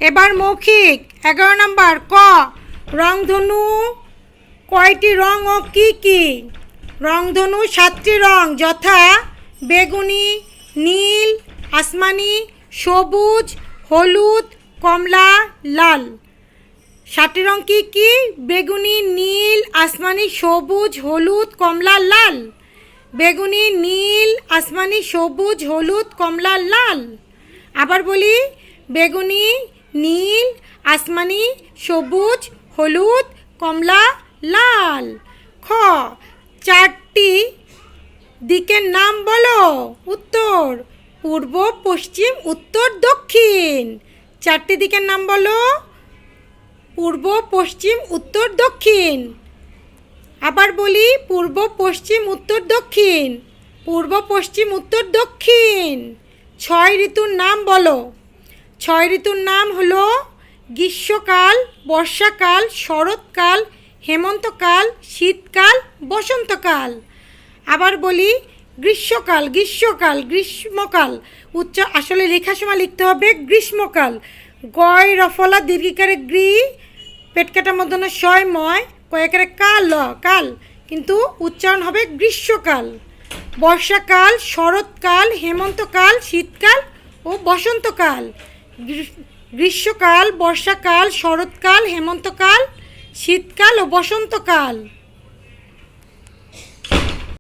এবার মৌখিক 11 নম্বর ক। রংধনু কয়টি রং ও কি কি? রংধনু 7টি রং, যথা বেগুনি, নীল, আসমানি, সবুজ, হলুদ, কমলা, লাল। 7টি রং কি কি? বেগুনি, নীল, আসমানি, সবুজ, হলুদ, কমলা, লাল। বেগুনি, নীল, আসমানি, সবুজ, হলুদ, কমলা, লাল। আবার বলি, বেগুনি, নীল, আসমানি, সবুজ, হলুদ, কমলা, লাল। খ। 4টি দিকের নাম বলো। উত্তর পূর্ব, পশ্চিম, উত্তর, দক্ষিণ। 4টি দিকের নাম বলো। পূর্ব, পশ্চিম, উত্তর, দক্ষিণ। আবার বলি, পূর্ব, পশ্চিম, উত্তর, দক্ষিণ। পূর্ব, পশ্চিম, উত্তর, দক্ষিণ। 6 ঋতুর নাম বলো। 6 ঋতুর নাম হলো গ্রীষ্মকাল, বর্ষাকাল, শরৎকাল, হেমন্তকাল, শীতকাল, বসন্তকাল। আবার বলি, গ্রীষ্মকাল, গ্রীষ্মকাল, গ্রীষ্মকাল। আসলে লেখার সময় লিখতে হবে গ্রীষ্মকাল। গয় রফলা দীর্ঘিকারে গ্রী, পেটকাটা মধ্যে শয় ময়, কয়েকারে কাল, কাল, কিন্তু উচ্চারণ হবে গ্রীষ্মকাল। বর্ষাকাল, শরৎকাল, হেমন্তকাল, শীতকাল ও বসন্তকাল। গ্রীষ্মকাল, বর্ষাকাল, শরৎকাল, হেমন্তকাল, শীতকাল ও বসন্তকাল।